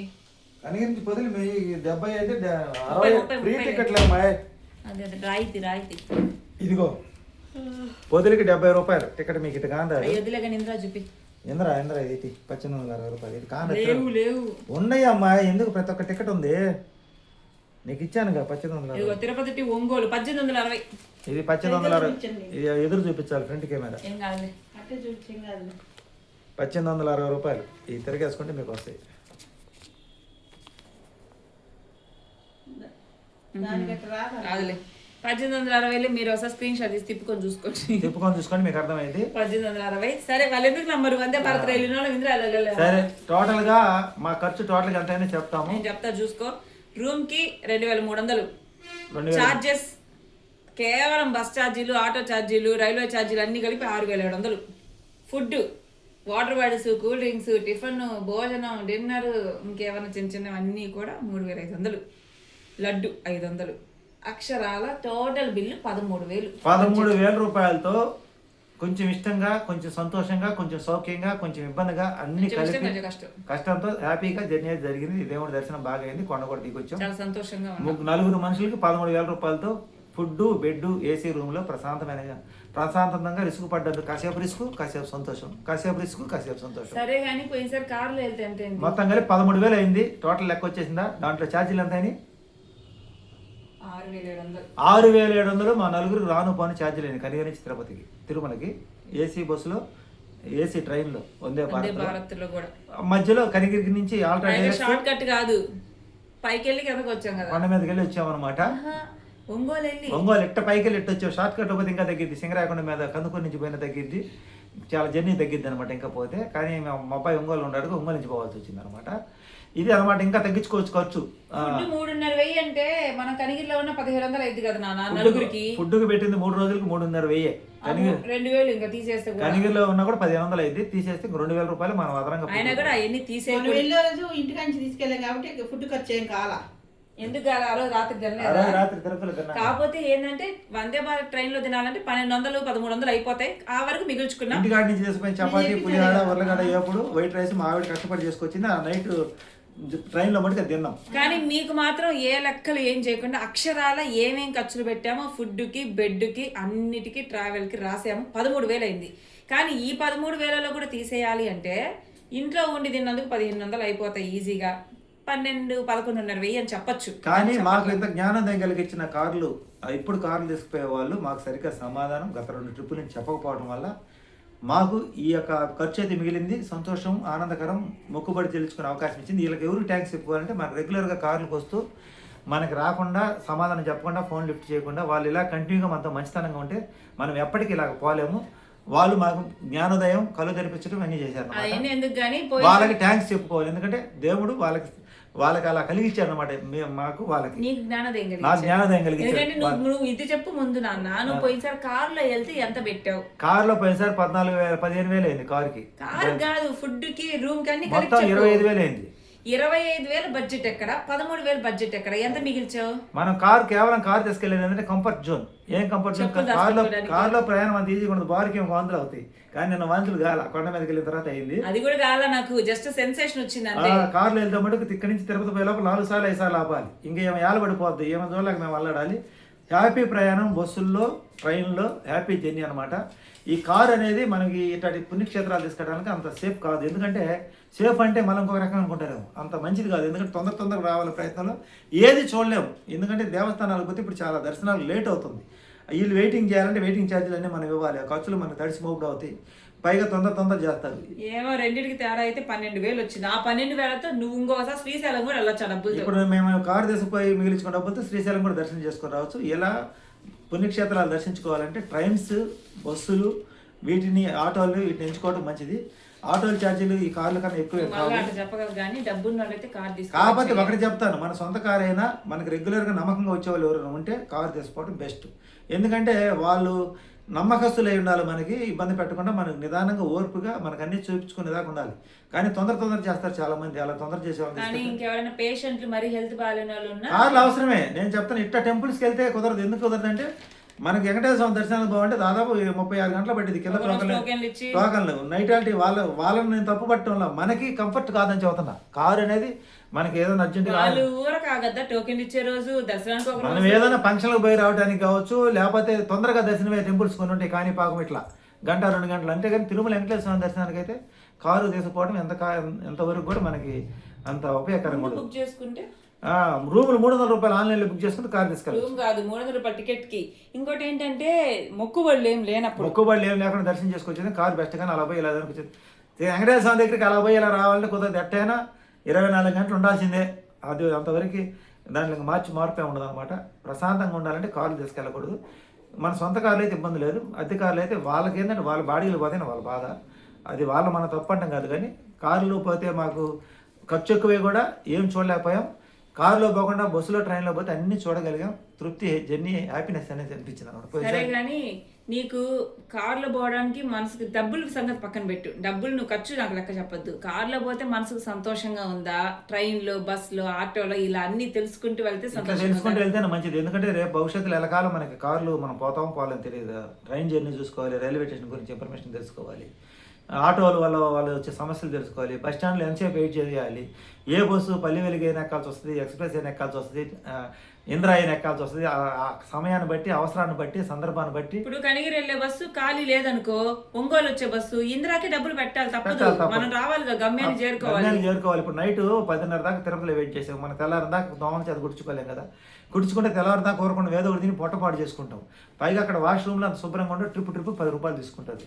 కనిగించి పొదిలి 70 అయితే 30, 60 ఫ్రీ టికెట్లు అమ్మాయి. అదే రాయితీ ఇదిగో పొదిలికి 70 రూపాయలు టికెట్. మీకు ఇటు కాందా? వదిలేగా ఇందిరా చూపి. ఇంద్రా ఇది 1860 రూపాయలు. ఇది కాందా? లేవు ఉన్నాయి అమ్మా, ఎందుకు ప్రతి ఒక్క టికెట్ ఉంది. నీకు ఇచ్చానుగా 1860. తిరుపతి టు ఒంగోలు 1860. ఇది 1860. ఇది ఎదురు చూపించాలి ఫ్రంట్ కెమెరా. ఏం కాదులే. అట్టే చూపించాలి. 1860 రూపాయలు. ఇది తిరిగేసుకుంటే మీకు వస్తాయి. కాదులే 1860 మీరు ఒకసారి స్క్రీన్ షాట్ తీసి తిప్పుకొని చూసుకోండి మీకు అర్థమైంది. 1860. సరే వాళ్ళు ఎందుకు నంబరు వందే భారత్ రైలు ఇందిరా సరే టోటల్ గా మా ఖర్చు టోటల్ ఎంత అయినా చెప్తాము. నేను చెప్తా చూసుకో. రూమ్ కి 2300 2000. చార్జెస్ కేవలం బస్ ఛార్జీలు, ఆటో ఛార్జీలు, రైల్వే ఛార్జీలు అన్ని కలిపి 6700. Food, water bottles, cool drinks, tiffin, భోజనం, డిన్నర్, ఇంకేమైనా చిన్న చిన్నవి అన్నీ కూడా 3500. లడ్డు 500. అక్షరాల టోటల్ బిల్లు 13,000. 13,000 రూపాయలతో కొంచెం ఇష్టంగా, కొంచెం సంతోషంగా, కొంచెం సౌఖ్యంగా, కొంచెం ఇబ్బందిగా అన్ని కలిపి కొంచెం కష్టం. కష్టంతో హ్యాపీగా జర్నీ అయితే జరిగింది. దేవుడి దర్శనం బాగా అయింది. కొండ కూడా దిగొచ్చాం. చాలా సంతోషంగా ఉంది. నలుగురు మనుషులకి 13,000 రూపాయలతో ఫుడ్, బెడ్, ఏసీ రూమ్ లో ప్రశాంతంగా రిస్క్ పడ్డది. కాసేపు రిస్క్, కాసేపు సంతోషం, కాసేపు రిస్క్, కాసేపు సంతోషం. సరే కానీ పోయినసారి కార్లో వెళ్తే ఎంత అయింది? మొత్తం కలిపి 13,000 అయింది. టోటల్ లెక్క వచ్చేసిందా? దాంట్లో ఛార్జీలు ఎంత అయినాయి? 6,700. 6,700 మా నలుగురు రాను పోను ఛార్జీలు అయినాయి. కనిగిరి నుంచి తిరుపతికి, తిరుమలకి ఏసీ బస్సులో, ఏసీ ట్రైన్లో, వందే భారత్ లో కూడా మధ్యలో కనిగిరి నుంచి ఆల్టర్నేట్ షార్ట్ కట్ కాదు, పైకి వెళ్ళి కిందకి వచ్చాం కదా, కొండ మీదకి వెళ్ళి వచ్చామన్నమాట. ఒంగోలు ఎట్ట పైకి వెళ్ళి ఎట్టు వచ్చాం. షార్ట్ కట్ ఒకటి ఇంకా తగ్గిద్ది. సింగరాయకొండ మీద కందుకూరు నుంచి పోయిన తగ్గిద్ది. చాలా జర్నీ తగ్గిద్ది అనమాట ఇంకా పోతే. కానీ మా అబ్బాయి ఒంగోలు ఉన్నాడు, ఒంగోలు నుంచి పోవాల్సి వచ్చింది అనమాట. ఇది అనమాట. ఇంకా తగ్గించుకోవచ్చు ఖర్చు. 3,500 అంటే మనం కనిగిరిలో ఉన్న 1,700 అయింది కదా నాన్న నలుగురికి. ఫుడ్కి పెట్టింది 3 రోజులకి 3,500. 2,000 ఇంకా తీసేస్తే కనిగిరిలో ఉన్నా కూడా 1,500 అయింది. తీసేస్తే 2,000 రూపాయలు మనం అదనంగా. అయినా కూడా అవన్నీ తీసేసి వెళ్ళే రోజు ఇంటికి నుంచి తీసుకెళ్ళాం కాబట్టి ఫుడ్ ఖర్చు ఏం కాలా. ఎందుకు కాదు, ఆ రోజు రాత్రి రాత్రి తిరుపతిలో తిన్నా. కాకపోతే ఏంటంటే వందే భారత్ ట్రైన్ లో తినాలంటే 1,200, 1,300 అయిపోతాయి. ఆ వరకు మిగుల్చుకున్నాం. ఇంటికాడి నుంచి చేసుకుని చపాతీ, పులిహార, ఉర్లగడ్డ, ఏపుడు, వైట్ రైస్ మా ఆవిడ కష్టపడి చేసుకొచ్చింది. ఆ నైట్ ట్రైన్ లో మటుకు తిన్నాం. కానీ మీకు మాత్రం ఏ లెక్కలు ఏం చేయకుండా అక్షరాల ఏమేం ఖర్చులు పెట్టామో ఫుడ్ కి, బెడ్ కి, అన్నిటికీ ట్రావెల్ కి రాసాము. 13,000 అయింది. కానీ ఈ 13,000లో కూడా తీసేయాలి అంటే ఇంట్లో ఉండి తిన్నందుకు 1,500 అయిపోతాయి ఈజీగా. 12,000-11,500 అని చెప్పొచ్చు. కానీ మాకు ఇంత జ్ఞానోదయం కలిగించిన కార్లు, ఇప్పుడు కార్లు తీసుకుపోయే వాళ్ళు మాకు సరిగ్గా సమాధానం గత 2 ట్రిప్పుల నుంచి చెప్పకపోవడం వల్ల మాకు ఈ యొక్క ఖర్చు అయితే మిగిలింది. సంతోషం, ఆనందకరం, మొక్కుబడి తెలుసుకునే అవకాశం ఇచ్చింది. వీళ్ళకి ఎవరు ట్యాంక్స్ చెప్పుకోవాలంటే మనకు రెగ్యులర్గా కార్లకు వస్తూ మనకి రాకుండా, సమాధానం చెప్పకుండా, ఫోన్ లిఫ్ట్ చేయకుండా వాళ్ళు ఇలా కంటిన్యూగా మనతో మంచితనంగా ఉంటే మనం ఎప్పటికీ ఇలాగ పోలేము. వాళ్ళు మాకు జ్ఞానోదయం, కళ్ళు తెరిపించడం అన్నీ చేశారు. వాళ్ళకి ట్యాంక్స్ చెప్పుకోవాలి. ఎందుకంటే దేవుడు వాళ్ళకి అలా కలిగించాడు అనమాట. మాకు వాళ్ళకి జ్ఞానోదయం కలిగించాడు. నువ్వు ఇది చెప్పు ముందు నాన్న, నువ్వు పోయినసారి కారులో వెళ్తే ఎంత పెట్టావు? కారులో పోయినసారి 15,000 అయింది. కారుకి కారు కాదు, ఫుడ్ కి, రూమ్ కి అన్ని మొత్తం 25,000 అయింది. 25,000 బడ్జెట్ ఎక్కడ, 13,000 బడ్జెట్ ఎక్కడ, ఎంత మిగిల్చావు? మనం కేవలం కారు తీసుకెళ్ళేది అంటే కంఫర్ట్ జోన్. ఏం కంఫర్ట్ జోన్? కార్లో ప్రయాణం అంత ఈజీగా ఉండదు. బారుకి 1 వంతులు అవుతాయి. కానీ నిన్న వంతులు గాల కొండ మీదకి వెళ్ళిన తర్వాత అయింది. అది కూడా గాల, నాకు జస్ట్ సెన్సేషన్ వచ్చింది అంతే. కార్లో వెళ్తే మటుకు ఇక్కడి నుంచి తిరుపతి పోయే లోపల 4 సార్లు 5 సార్లు ఆపాలి. ఇంకా ఏమో ఏలబడిపోద్ది. ఏమో చూడలేక మేము అల్లాడాలి. హ్యాపీ ప్రయాణం బస్సుల్లో, ట్రైన్లో, హ్యాపీ జర్నీ అనమాట. ఈ కార్ అనేది మనకి ఇట్లాంటి పుణ్యక్షేత్రాలు తీసుకెళ్ళడానికి అంత సేఫ్ కాదు. ఎందుకంటే సేఫ్ అంటే మనం ఇంకొక రకంగా అనుకుంటారేమో, అంత మంచిది కాదు. ఎందుకంటే తొందరగా రావాల ప్రయత్నంలో ఏది చూడలేము. ఎందుకంటే దేవస్థానాలకు పోతే ఇప్పుడు చాలా దర్శనాలు లేట్ అవుతుంది. వీళ్ళు వెయిటింగ్ చేయాలంటే వెయిటింగ్ ఛార్జీలు అన్నీ మనం ఇవ్వాలి. ఆ ఖర్చులు మనకు తడిసి మోపుడు అవుతాయి. పైగా తొందర చేస్తారు. ఏమో రెండింటికి తేడా అయితే 12,000 వచ్చింది. ఆ 12,000తో నువ్వు ఇంకోసారి శ్రీశైలం కూడా వెళ్ళొచ్చు డబ్బులు. ఇప్పుడు మేము కారు తీసుకుపోయి మిగిలించుకున్న డబ్బులతో శ్రీశైలం కూడా దర్శనం చేసుకొని రావచ్చు. ఎలా పుణ్యక్షేత్రాలు దర్శించుకోవాలంటే ట్రైన్స్, బస్సులు, వీటిని ఆటోలు వీటిని ఎంచుకోవడం మంచిది. ఆటోల ఛార్జీలు ఈ కార్ల కన్నా ఎక్కువ చెప్పగలరు కానీ డబ్బున్న వాళ్ళైతే కార్ తీసుకో. కాబట్టి ఒకటి చెప్తాను, మన సొంత కార్ అయినా మనకి రెగ్యులర్గా నమ్మకంగా వచ్చేవాళ్ళు ఎవరైనా ఉంటే కారు తీసుకోవడం బెస్ట్. ఎందుకంటే వాళ్ళు నమ్మకస్తులు అయి ఉండాలి. మనకి ఇబ్బంది పెట్టకుండా మనకు నిదానంగా, ఓర్పుగా మనకు అన్ని చూపించుకునేదాకా ఉండాలి. కానీ తొందర చేస్తారు చాలా మంది. అలా తొందర చేసేవాళ్ళు. ఇంకెవరైనా పేషెంట్లు మరి హెల్త్ బాగాలేని వాళ్ళు ఉన్నా కార్లు అవసరమే. నేను చెప్తాను, ఇట్లా టెంపుల్స్కి వెళ్తే కుదరదు. ఎందుకు కుదరదు అంటే మనకి వెంకటేశ్వర స్వామి దర్శనాలు బాగుంటే దాదాపు 36 గంటలు పట్టింది. కింద టోకన్లు నైటాలిటీ వాళ్ళని నేను తప్పు పట్టడంలో మనకి కంఫర్ట్ కాదని చెబుతున్నా. కారు అనేది మనకి ఏదైనా అర్జెంట్ టోకెన్ ఇచ్చే రోజు దర్శనానికి మనం ఏదైనా ఫంక్షన్లకు పోయి రావడానికి కావచ్చు, లేకపోతే తొందరగా దర్శనమే టెంపుల్స్ కొన్ని ఉంటాయి. కాణిపాకం ఇట్లా 1-2 గంటలు. అంతేగాని తిరుమల వెంకటేశ్వర స్వామి దర్శనానికి అయితే కారు తీసుకుపోవడం ఎంతవరకు కూడా మనకి అంత ఉపయోగకరంగా బుక్ చేసుకుంటే రూములు 300 రూపాయలు ఆన్లైన్లో బుక్ చేసుకుంటే కార్ తీసుకెళ్ళి. రూమ్ కాదు 300 రూపాయలు టికెట్ కి. ఇంకోటి ఏంటంటే మొక్కుబడులు ఏం లేకుండా దర్శనం చేసుకొచ్చింది. Car best. కానీ అలా పోయి ఇలా అనిపించింది. వెంకటేశ్వర స్వామి దగ్గరికి అలా పోయి ఇలా రావాలంటే కుదరదు. ఎట్టయినా 24 గంటలు ఉండాల్సిందే. అది అంతవరకు దాంట్లో మార్పే ఉండదు అనమాట. ప్రశాంతంగా ఉండాలంటే కార్లు తీసుకెళ్ళకూడదు. మన సొంత కార్లు అయితే ఇబ్బంది లేదు. అద్దె కార్లు అయితే వాళ్ళకి ఏంటంటే వాళ్ళ బాడీలు పోతే వాళ్ళ బాధ. అది మన తప్పు అంటాం కాదు. కానీ కార్లు పోతే మాకు ఖర్చు ఎక్కువే కూడా ఏం చూడలేకపోయాం. కారులో పోకుండా బస్సులో ట్రైన్లో పోతే అన్ని చూడగలిగాం. తృప్తి, జర్నీ, హ్యాపీనెస్ అనేది అనిపించింది అనమాట. సరే కానీ నీకు కార్లో పోవడానికి మనసుకు డబ్బుల సంగతి పక్కన పెట్టు. డబ్బులు నువ్వు ఖర్చు నాకు లెక్క చెప్పొద్దు. కార్లో పోతే మనసుకు సంతోషంగా ఉందా, ట్రైన్లో, బస్సులో, ఆటోలో ఇలా అన్ని తెలుసుకుంటూ వెళ్తే సంతోషం. తెలుసుకుంటూ వెళ్తేనే మంచిది. ఎందుకంటే రేపు భవిష్యత్తులో ఎలకాలం మనకి కార్లు మనం పోలేని తెలియదు. ట్రైన్ జర్నీ చూసుకోవాలి, రైల్వే స్టేషన్ గురించి ఇన్ఫర్మేషన్ తెలుసుకోవాలి, ఆటోల వల్ల వాళ్ళు వచ్చే సమస్యలు తెలుసుకోవాలి, బస్ స్టాండ్లో ఎంతసేపు వెయిట్ చేయాలి, ఏ బస్సు పల్లి వెలుగు అయినా ఎక్కాల్సి వస్తుంది, ఎక్స్ప్రెస్ అయినా ఎక్కాల్సి వస్తుంది, ఇంద్రా అయినా ఎక్కాల్సి వస్తుంది. ఆ సమయాన్ని బట్టి, అవసరాన్ని బట్టి, సందర్భాన్ని బట్టి. ఇప్పుడు కనిగిరి వెళ్ళే బస్సు ఖాళీ లేదనుకో, ఒంగోలు వచ్చే బస్సు ఇంద్రాకి డబ్బులు పెట్టాలి, తప్పదు. మనం రావాలి, గమ్యాన్ని చేరుకోవాలి. ఇప్పుడు నైట్ 10:30 దాకా తిరుపతిలో వెయిట్ చేసాం. మన తెల్లారి దాకా దోమల చేత గుడుచుకోలేం కదా. గుడుచుకుంటే తెల్లవారి దాకా కోరకుండా వేదో ఒకటి తిని పొట్టపాటు చేసుకుంటాం. పైగా అక్కడ వాష్రూమ్లో అంత శుభ్రంగా ఉంటే ట్రిప్ 10 రూపాయలు తీసుకుంటుంది.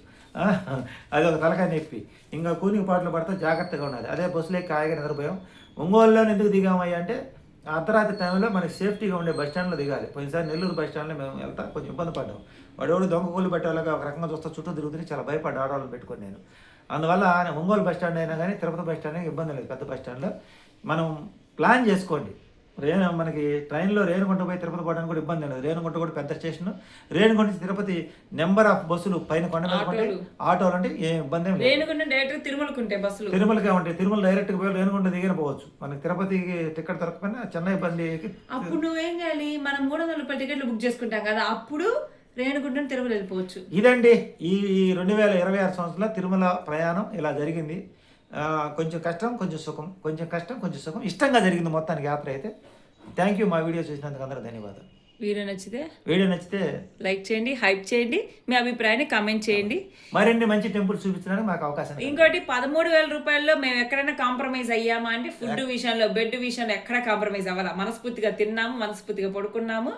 అది ఒక తలకాయ నొప్పి. ఇంకా కూలింగ్ పాటలు పడితే జాగ్రత్తగా ఉన్నది. అదే బస్సులో హాయిగా నిద్రపోయాం. ఒంగోలులో ఎందుకు దిగామయ్యా అంటే అర్ధరాత్రి టైంలో మనకి సేఫ్టీగా ఉండే బస్ స్టాండ్లో దిగాలి. పోయినసారి నెల్లూరు బస్ స్టాండ్లో మేము వెళ్తా కొంచెం ఇబ్బంది పడ్డాం. వాడు దొంగ కూలి పెట్టేలాగా ఒక రకంగా చూస్తా చుట్టూ తిరుగుతుంది. చాలా భయపడ్డా ఆడవాళ్ళని పెట్టుకొని నేను. అందువల్ల ఒంగోలు బస్ స్టాండ్ అయినా కానీ తిరుపతి బస్ స్టాండ్ ఇబ్బంది లేదు. పెద్ద బస్ స్టాండ్లో మనం ప్లాన్ చేసుకోండి. మనకి ట్రైన్లో రేణుగుంట పోయి తిరుపతి పోవడానికి కూడా ఇబ్బంది లేదు. రేణుగుంట కూడా పెద్ద స్టేషన్. రేణుగుంట నుంచి తిరుపతి నెంబర్ ఆఫ్ బస్సులు పైన కొండ మీద ఉంటాయి. ఆటోలు అంటే ఏ ఇబ్బంది ఏం లేదు. తిరుమలకే ఉంటాయి. తిరుమల డైరెక్ట్గా పోయి రేణుగుంట దిగిన పోవచ్చు. మనకి తిరుపతికి టికెట్ దొరకపోయినా చెన్నై బండికి. అప్పుడు నువ్వేం చేయాలి, మనం 300 రూపాయల టికెట్లు బుక్ చేసుకుంటాం కదా, అప్పుడు రేణుగుంట తిరుమల వెళ్ళిపోవచ్చు. ఇదండి ఈ 2026 సంవత్సరంలో తిరుమల ప్రయాణం ఇలా జరిగింది. కొంచెం కష్టం, కొంచెం సుఖం, కొంచెం కష్టం, కొంచెం సుఖం. ఇష్టంగా జరిగింది మొత్తానికి యాత్ర అయితే. Thank you. మా వీడియో చూసినందుకు అందరూ ధన్యవాదాలు. వీడియో నచ్చితే లైక్ చేయండి, హైప్ చేయండి, మీ అభిప్రాయాన్ని కామెంట్ చేయండి. మరిన్ని మంచి టెంపుల్స్ చూపించడానికి మాకు అవకాశం. ఇంకోటి 13,000 రూపాయల్లో మేము ఎక్కడైనా కాంప్రమైజ్ అయ్యామా అంటే ఫుడ్ విషయంలో, బెడ్ విషయంలో ఎక్కడ కాంప్రమైజ్ అవ్వాలా. మనస్ఫూర్తిగా తిన్నాము, మనస్ఫూర్తిగా పడుకున్నాము.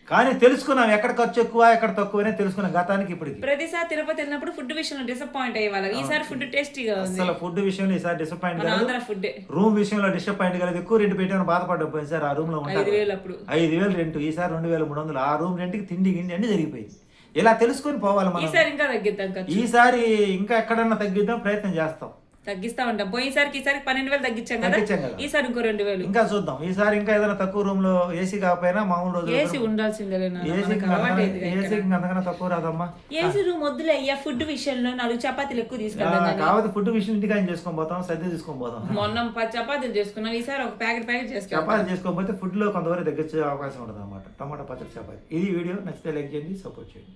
కానీ తెలుసుకున్నాం ఎక్కడ ఖర్చు ఎక్కువ, ఎక్కడ తక్కువనే తెలుసుకున్నాం గతానికి ఇప్పటికి. ప్రతిసారి తిరుపతి వెళ్ళినప్పుడు ఫుడ్ విషయంలో డిసప్పాయింట్ అయ్యే వాళ్ళం. ఈసారి ఫుడ్ టేస్టీగా ఉంది. అసలు ఫుడ్ విషయంలో ఈసారి డిసప్పాయింట్ కాదు. ఫుడ్ రూమ్ విషయంలో డిసప్పాయింట్ కాలేదు. ఎక్కువ రెంట్ పెట్టామని బాధపడ్డా. పోయినసారి ఆ రూమ్ లో 5,000 అప్పుడు 5,000 రెంట్, ఈసారి 2,300. ఆ రూమ్ రెంట్కి తిండి గిండి అన్ని జరిగిపోయింది. ఇలా తెలుసుకొని పోవాలి మనం. ఈసారి ఇంకా తగ్గిద్దాం. ఈసారి ఇంకా ఎక్కడన్నా తగ్గిద్దాం ప్రయత్నం చేస్తాం. తగ్గిస్తా ఉంటాం. పోయినసారికి ఈసారి 12,000 తగ్గించాం కదా, ఈసారి ఇంకో 2,000 ఇంకా చూద్దాం. ఈసారి ఇంకా ఏదైనా తక్కువ రూమ్ లో ఏసీ కాకపోయినా మామూలు రోజు ఏసీ ఉండాల్సిందే. ఏసీ అంతకన్నా తక్కువ రాదమ్మా. ఏసీ రూమ్ వద్దులే అయ్యా. ఫుడ్ విషయంలో 4 చపాతీలు ఎక్కువ తీసుకెళ్తాం. కాబట్టి ఫుడ్ విషయం ఇంటికి ఆయన చేసుకొని పోతాం, సర్ది తీసుకొని పోతాం. మొన్న 10 చపాతీలు చేసుకున్నాం, ఈసారి ఒక ప్యాకెట్ చేసుకుంటాం. చపాతీ చేసుకోకపోతే ఫుడ్ లో కొంతవరకు తగ్గించే అవకాశం ఉంటుంది అన్నమాట. టమాటా పచ్చడి చపాతీ. ఇది వీడియో నచ్చితే లైక్ చేయండి, సపోర్ట్ చేయండి.